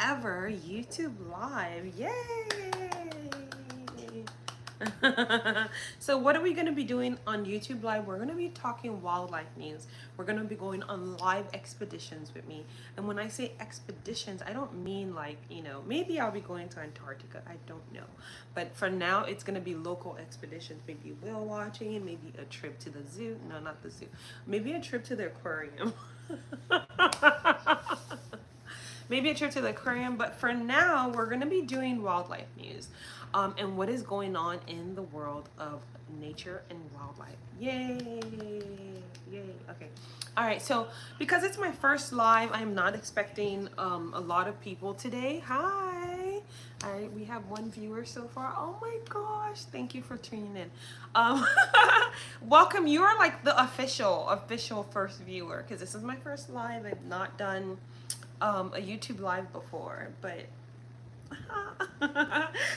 ever YouTube Live. Yay! So what are we going to be doing on YouTube Live? We're going to be talking wildlife news. We're going to be going on live expeditions with me. And when I say expeditions, I don't mean like, maybe I'll be going to Antarctica. I don't know. But for now, it's going to be local expeditions. Maybe whale watching, maybe a trip to the zoo. No, not the zoo. Maybe a trip to the aquarium. Maybe a trip to the aquarium, but for now, we're going to be doing wildlife news and what is going on in the world of nature and wildlife. Yay! Yay! Okay. All right, so because it's my first live, I'm not expecting a lot of people today. Hi! We have one viewer so far. Oh my gosh, thank you for tuning in. Welcome, you are like the official first viewer, because this is my first live. I've not done a YouTube live before, but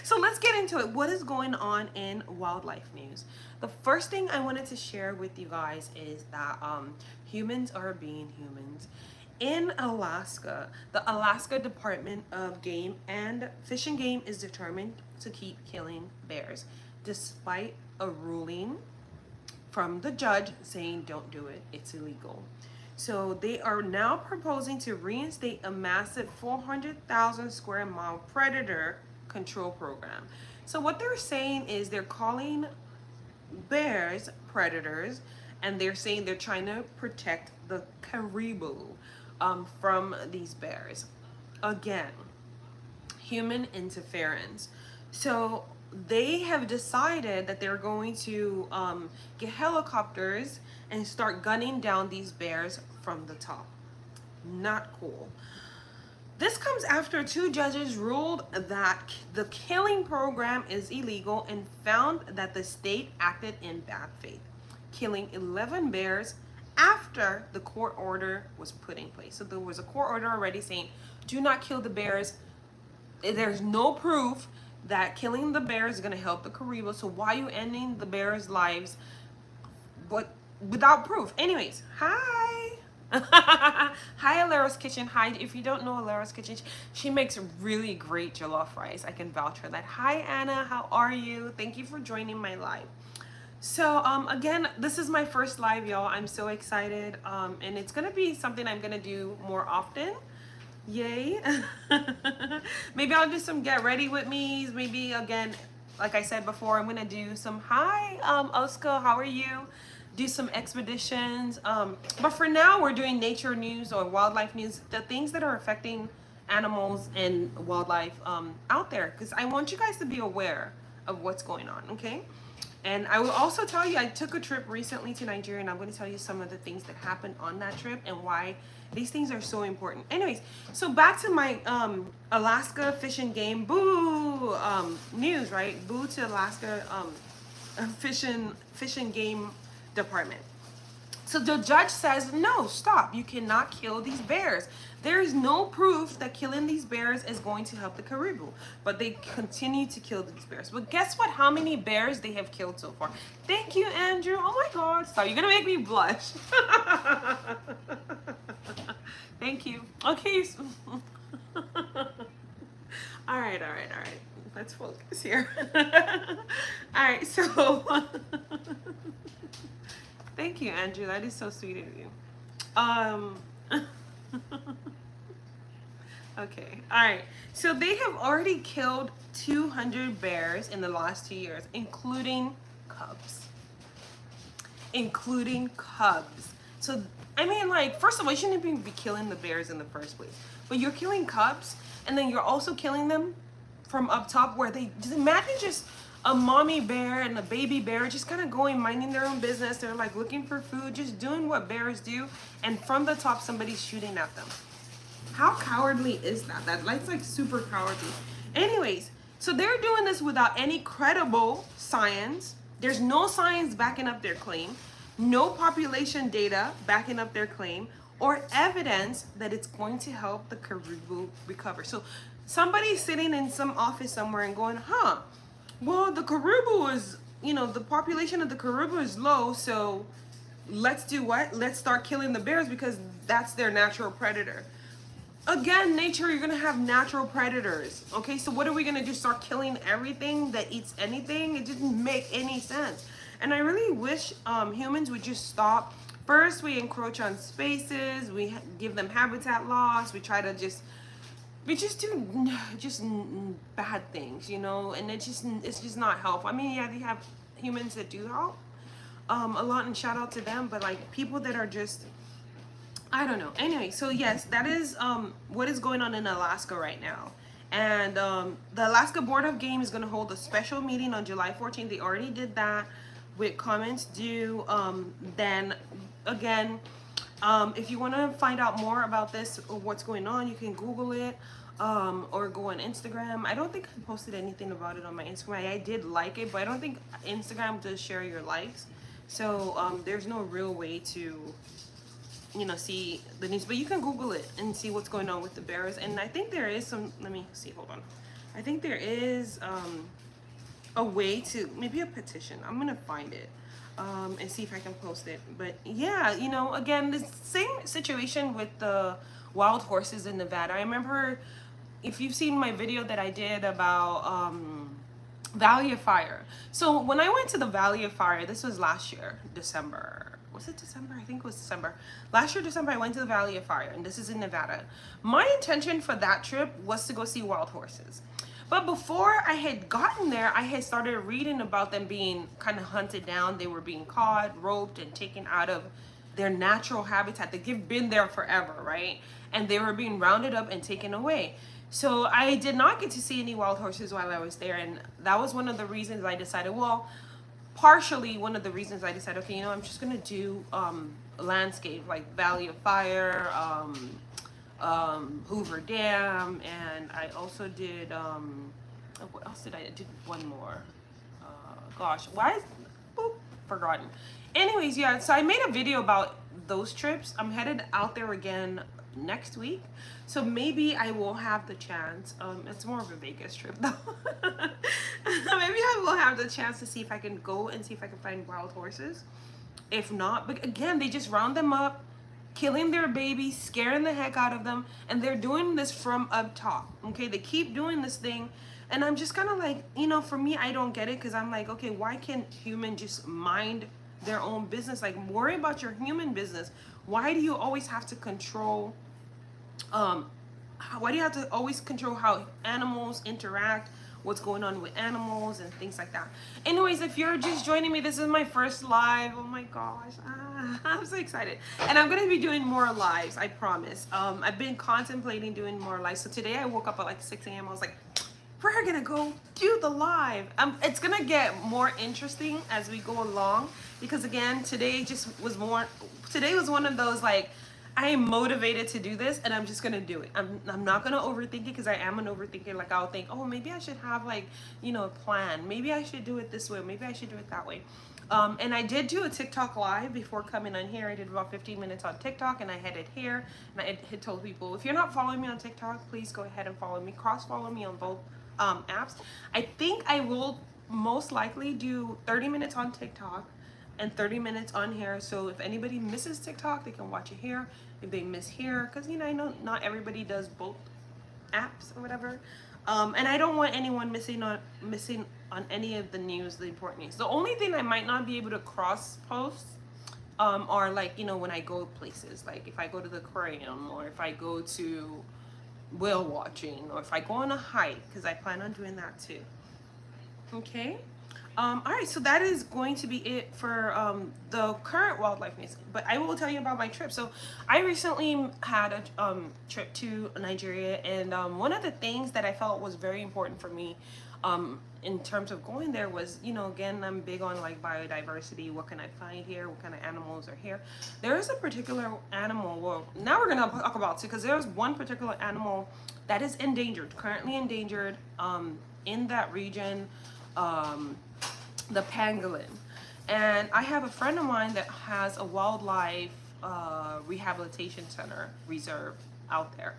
so let's get into it. What is going on in wildlife news? The first thing I wanted to share with you guys is that humans are being humans. In Alaska, the Alaska Department of Game and Fish and Game is determined to keep killing bears, despite a ruling from the judge saying don't do it, it's illegal. So they are now proposing to reinstate a massive 400,000 square mile predator control program. So what they're saying is they're calling bears predators, and they're saying they're trying to protect the caribou from these bears. Again, human interference. So they have decided that they're going to get helicopters and start gunning down these bears from the top. Not cool. This comes after 2 judges ruled that the killing program is illegal and found that the state acted in bad faith, killing 11 bears after the court order was put in place. So there was a court order already saying, do not kill the bears. There's no proof that killing the bears is going to help the caribou. So why are you ending the bears' lives but without proof? Anyways, hi. Hi, Alara's Kitchen. Hi, if you don't know Alara's Kitchen, she makes really great jollof rice. I can vouch for that. Hi, Anna. How are you? Thank you for joining my live. So again, this is my first live, y'all. I'm so excited, and it's gonna be something I'm gonna do more often. Yay. Maybe I'll do some get ready with me's. Maybe again, like I said before, I'm gonna do some Oscar, how are you? Do some expeditions. But for now, we're doing nature news or wildlife news, the things that are affecting animals and wildlife out there, because I want you guys to be aware of what's going on, okay? And I will also tell you, I took a trip recently to Nigeria, and I'm going to tell you some of the things that happened on that trip and why these things are so important. Anyways, so back to my Alaska Fish and Game boo news, right? Boo to Alaska Fish and Game Department. So the judge says, no, stop. You cannot kill these bears. There is no proof that killing these bears is going to help the caribou, but they continue to kill these bears. But guess what? How many bears they have killed so far? Thank you, Andrew. Oh my God. So you're going to make me blush. Thank you. Okay. All right. Let's focus here. All right. So thank you, Andrew. That is so sweet of you. Okay. All right. So they have already killed 200 bears in the last 2 years, including cubs. So, I mean, like, first of all, you shouldn't even be killing the bears in the first place. But you're killing cubs, and then you're also killing them from up top where they, just imagine just a mommy bear and a baby bear just kind of going, minding their own business. They're like looking for food, just doing what bears do. And from the top, somebody's shooting at them. How cowardly is that? That's like super cowardly. Anyways, so they're doing this without any credible science. There's no science backing up their claim, no population data backing up their claim, or evidence that it's going to help the caribou recover. So somebody's sitting in some office somewhere and going, well, the caribou is, the population of the caribou is low, so let's do what? Let's start killing the bears because that's their natural predator. again, nature, you're gonna have natural predators. Okay, so what are we gonna do? Start killing everything that eats anything? It didn't make any sense. And I really wish humans would just stop. First, we encroach on spaces. We give them habitat loss. We just do bad things, you know, and it's just not helpful. I mean, yeah, they have humans that do help a lot, and shout out to them. But like people that are just, I don't know. Anyway, so yes, that is what is going on in Alaska right now. And the Alaska Board of Game is going to hold a special meeting on July 14th. They already did that with comments due. Then again, if you want to find out more about this or what's going on, you can Google it or go on Instagram. I don't think I posted anything about it on my Instagram. I did like it, but I don't think Instagram does share your likes. So there's no real way to, you know, see the news, but you can Google it and see what's going on with the bears. And I think there is some, let me see, hold on. I think there is a way to, maybe a petition. I'm gonna find it and see if I can post it. But yeah, you know, again, the same situation with the wild horses in Nevada. I remember, if you've seen my video that I did about Valley of Fire. So when I went to the Valley of Fire, this was last year, December. Was it December? I think it was December. Last year, December, I went to the Valley of Fire, and this is in Nevada. My intention for that trip was to go see wild horses. But before I had gotten there, I had started reading about them being kind of hunted down. They were being caught, roped, and taken out of their natural habitat. They've been there forever, right? And they were being rounded up and taken away. So I did not get to see any wild horses while I was there. And that was one of the reasons I decided, well, partially one of the reasons I decided, okay, you know, I'm just gonna do landscape, like Valley of Fire, Hoover Dam, and I also did what else did I did one more. Gosh, why is forgotten. Anyways, yeah, so I made a video about those trips. I'm headed out there again next week, so maybe I will have the chance, it's more of a Vegas trip though. Maybe I will have the chance to see if I can go and see if I can find wild horses. If not, but again, they just round them up, killing their babies, scaring the heck out of them, and they're doing this from up top. Okay, they keep doing this thing, and I'm just kind of like, you know, for me, I don't get it, because I'm like, okay, why can't humans just mind their own business? Like, worry about your human business. Why do you always have to control why do you have to always control how animals interact, what's going on with animals and things like that? Anyways, if you're just joining me, this is my first live. Oh my gosh, I'm so excited. And I'm gonna be doing more lives, I promise. I've been contemplating doing more lives. So today I woke up at like 6 a.m. I was like, we're gonna go do the live. It's gonna get more interesting as we go along, because again, today was one of those, like, I am motivated to do this, and I'm just gonna do it. I'm not gonna overthink it, because I am an overthinker. Like, I'll think, oh, maybe I should have, like, you know, a plan. Maybe I should do it this way. Maybe I should do it that way. And I did do a TikTok live before coming on here. I did about 15 minutes on TikTok, and I headed here, and I had told people, if you're not following me on TikTok, please go ahead and follow me. Cross-follow me on both apps. I think I will most likely do 30 minutes on TikTok and 30 minutes on here. So if anybody misses TikTok, they can watch it here. If they miss here, because, you know, I know not everybody does both apps or whatever. And I don't want anyone missing on any of the news, the important news. The only thing I might not be able to cross post are, like, you know, when I go places, like if I go to the aquarium, or if I go to whale watching, or if I go on a hike, because I plan on doing that too. Okay. All right, so that is going to be it for the current wildlife news. But I will tell you about my trip. So I recently had a trip to Nigeria, and one of the things that I felt was very important for me in terms of going there was, you know, again, I'm big on like biodiversity. What can I find here? What kind of animals are here? There is a particular animal, well, now we're gonna talk about it, because there's one particular animal that is endangered, currently endangered in that region. The pangolin. And I have a friend of mine that has a wildlife rehabilitation center reserve out there,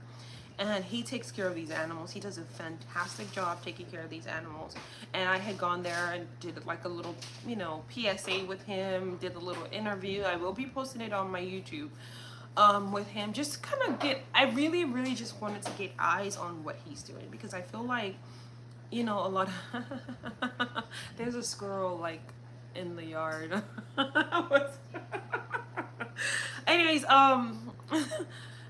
and he takes care of these animals. He does a fantastic job taking care of these animals. And I had gone there and did like a little, you know, PSA with him, did a little interview. I will be posting it on my YouTube. with him, just kind of get, I really really just wanted to get eyes on what he's doing, because I feel like, you know, a lot of there's a squirrel like in the yard. Anyways,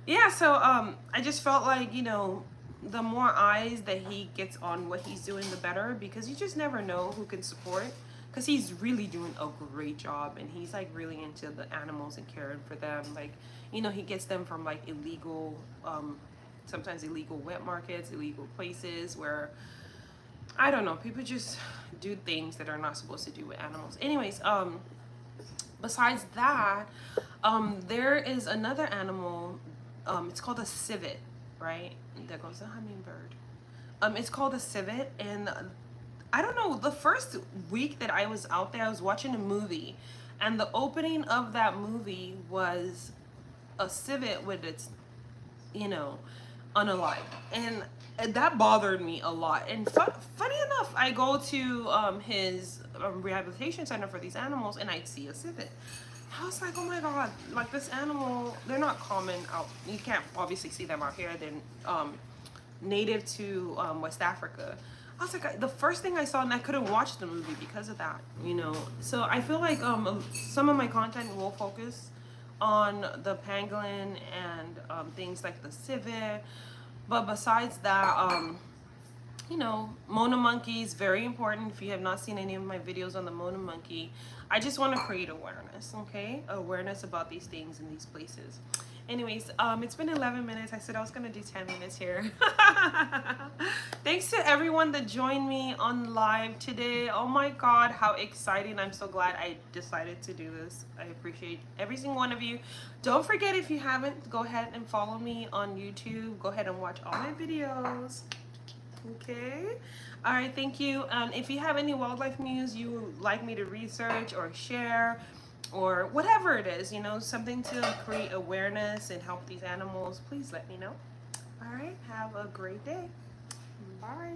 yeah, so I just felt like, you know, the more eyes that he gets on what he's doing, the better, because you just never know who can support, because he's really doing a great job, and he's like really into the animals and caring for them. Like, you know, he gets them from like illegal, sometimes illegal wet markets, illegal places where, I don't know, people just do things that are not supposed to do with animals. Anyways, besides that, there is another animal. It's called a civet, right? There goes the hummingbird. It's called a civet, and I don't know. The first week that I was out there, I was watching a movie, and the opening of that movie was a civet with its, you know, unalive, and that bothered me a lot. And funny enough, I go to his rehabilitation center for these animals, and I see a civet. I was like, oh my god, like this animal, they're not common out. You can't obviously see them out here. They're native to West Africa. I was like, the first thing I saw, and I couldn't watch the movie because of that, you know. So I feel like some of my content will focus on the pangolin and things like the civet. But besides that, you know, Mona monkey is very important. If you have not seen any of my videos on the Mona monkey, I just want to create awareness, okay? Awareness about these things in these places. Anyways, it's been 11 minutes. I said I was gonna do 10 minutes here. Thanks to everyone that joined me on live today. Oh my god, how exciting. I'm so glad I decided to do this. I appreciate every single one of you. Don't forget, if you haven't, go ahead and follow me on YouTube. Go ahead and watch all my videos. Okay, all right, thank you. If you have any wildlife news you would like me to research or share, or whatever it is, you know, something to create awareness and help these animals, please let me know. All right, have a great day. Bye.